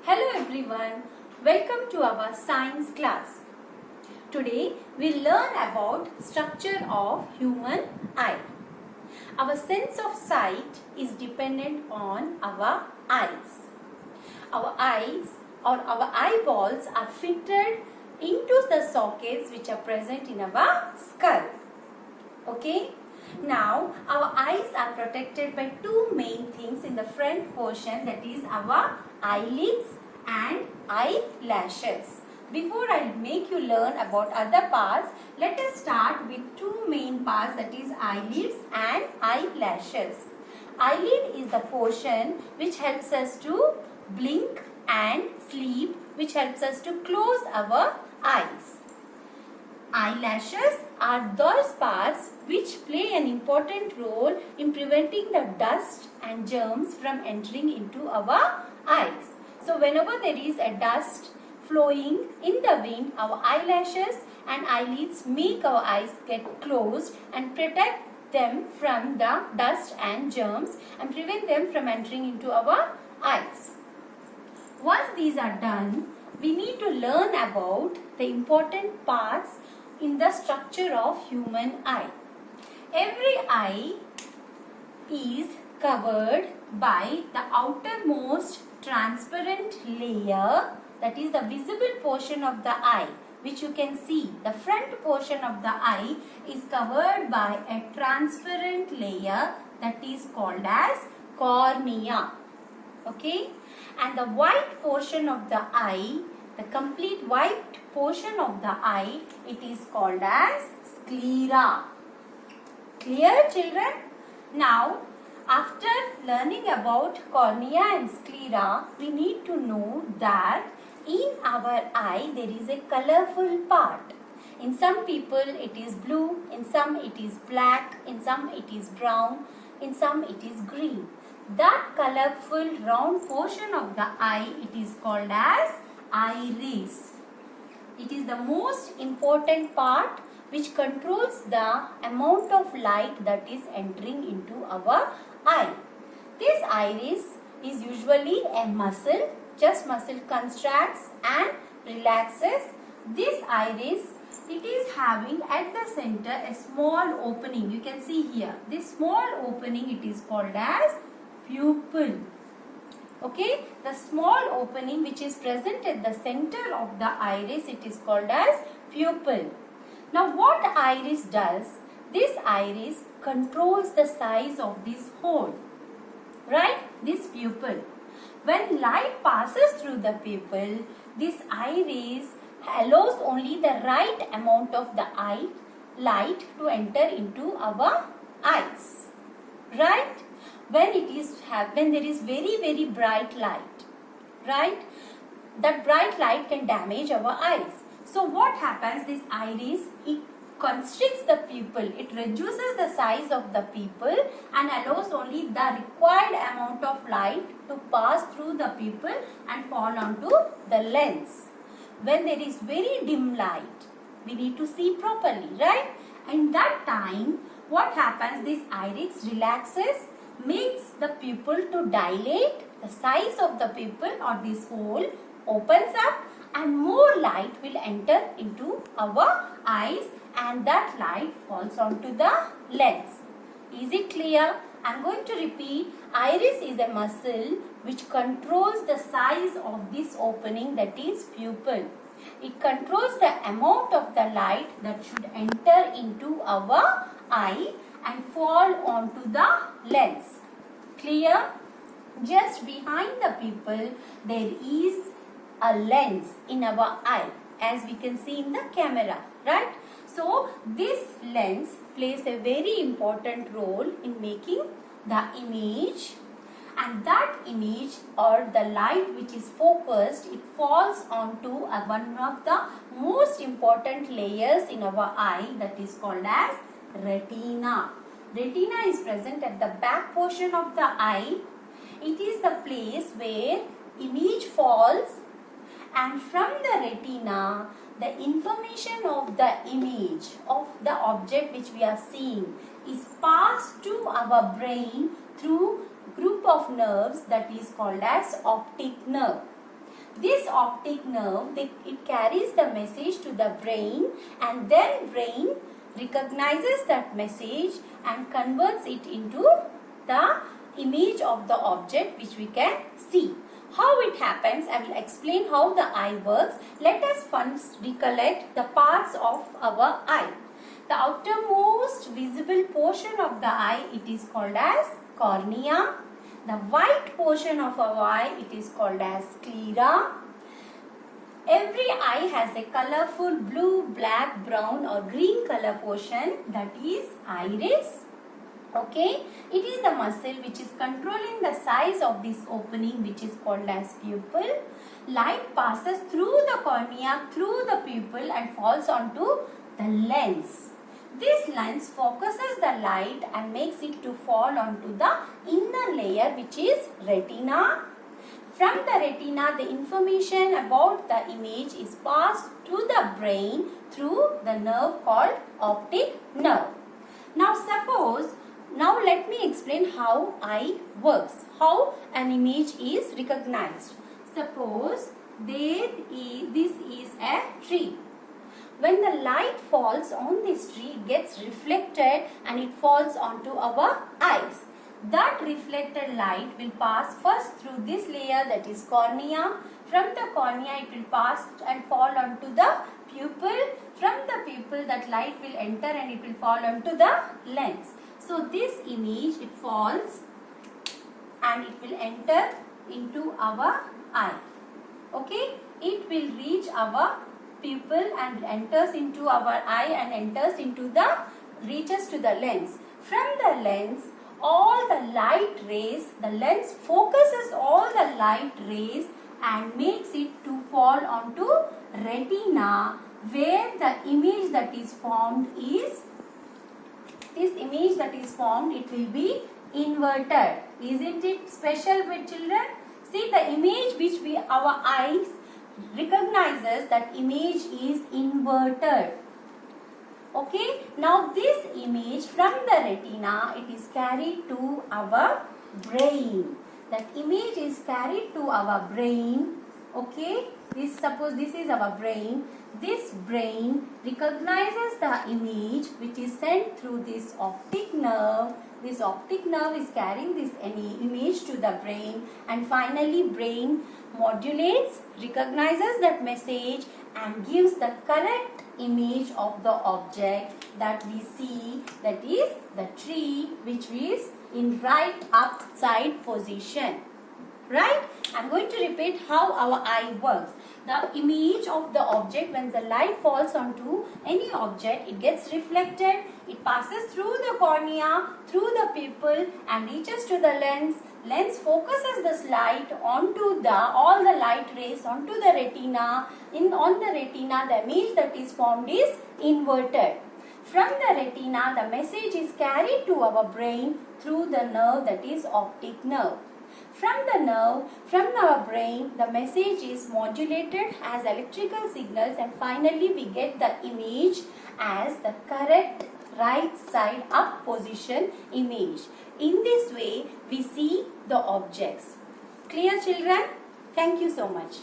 Hello everyone, welcome to our science class. Today we learn about structure of human eye. Our sense of sight is dependent on our eyes. Our eyes or our eyeballs are fitted into the sockets which are present in our skull. Okay? Now our eyes are protected by two main things in the front portion, that is our eyelids and eyelashes. Before I make you learn about other parts, let us start with two main parts, that is eyelids and eyelashes. Eyelid is the portion which helps us to blink and sleep, which helps us to close our eyes. Eyelashes are those parts which play an important role in preventing the dust and germs from entering into our eyes. So whenever there is a dust flowing in the wind, our eyelashes and eyelids make our eyes get closed and protect them from the dust and germs and prevent them from entering into our eyes. Once these are done, we need to learn about the important parts in the structure of human eye. Every eye is covered by the outermost transparent layer, that is the visible portion of the eye, which you can see. The front portion of the eye is covered by a transparent layer that is called as cornea. Okay? And the white portion of the eye, the complete white portion of the eye, it is called as sclera. Clear, children? Now, after learning about cornea and sclera, we need to know that in our eye there is a colorful part. In some people it is blue, in some it is black, in some it is brown, in some it is green. That colorful round portion of the eye, it is called as iris. It is the most important part which controls the amount of light that is entering into our eye. This iris is usually a muscle. Just muscle contracts and relaxes. This iris, it is having at the center a small opening. You can see here. This small opening, it is called as pupil. Okay, the small opening which is present at the center of the iris, it is called as pupil. Now what iris does? This iris controls the size of this hole, right? This pupil. When light passes through the pupil, this iris allows only the right amount of the light to enter into our eyes, right? When there is very bright light, right? That bright light can damage our eyes. So what happens? This iris, it constricts the pupil. It reduces the size of the pupil and allows only the required amount of light to pass through the pupil and fall onto the lens. When there is very dim light, we need to see properly, right? And that time, what happens? This iris relaxes, makes the pupil to dilate, the size of the pupil or this hole opens up and more light will enter into our eyes and that light falls onto the lens. Is it clear? I am going to repeat. Iris is a muscle which controls the size of this opening, that is pupil. It controls the amount of the light that should enter into our eye and fall onto the lens. Clear? Just behind the pupil there is a lens in our eye, as we can see in the camera, right? So this lens plays a very important role in making the image, and that image or the light which is focused, it falls onto one of the most important layers in our eye, that is called as retina. Retina is present at the back portion of the eye. It is the place where image falls, and from the retina, the information of the image of the object which we are seeing is passed to our brain through group of nerves that is called as optic nerve. This optic nerve, it carries the message to the brain, and then brain recognizes that message and converts it into the image of the object which we can see. How it happens, I will explain how the eye works. Let us first recollect the parts of our eye. The outermost visible portion of the eye, it is called as cornea. The white portion of our eye, it is called as sclera. Every eye has a colorful blue, black, brown or green color portion, that is iris. Okay, it is the muscle which is controlling the size of this opening, which is called as pupil. Light passes through the cornea, through the pupil and falls onto the lens. This lens focuses the light and makes it to fall onto the inner layer, which is retina. From the retina, the information about the image is passed to the brain through the nerve called optic nerve. Now let me explain how eye works, how an image is recognized. Suppose this is a tree. When the light falls on this tree, it gets reflected and it falls onto our eyes. That reflected light will pass first through this layer, that is cornea. From the cornea, it will pass and fall onto the pupil. From the pupil, that light will enter and it will fall onto the lens. So this image, it falls and it will enter into our eye. Okay, it will reach our pupil and enters into our eye and reaches to the lens. From the lens, all the light rays, the lens focuses all the light rays and makes it to fall onto retina, where the image that is formed is, it will be inverted. Isn't it special, with children? See, the image which our eyes recognizes, that image is inverted. Okay, now this image from the retina, it is carried to our brain. That image is carried to our brain. Okay, suppose this is our brain. This brain recognizes the image which is sent through this optic nerve. This optic nerve is carrying this image to the brain, and finally brain modulates, recognizes that message and gives the correct image of the object that we see, that is the tree, which is in right upside position. Right? I am going to repeat how our eye works. The image of the object, when the light falls onto any object, it gets reflected, it passes through the cornea, through the pupil and reaches to the lens. Lens focuses this light onto all the light rays onto the retina. On the retina, the image that is formed is inverted. From the retina, the message is carried to our brain through the nerve, that is optic nerve. From our brain, the message is modulated as electrical signals, and finally we get the image as the correct right side up position image. In this way, we see the objects. Clear, children? Thank you so much.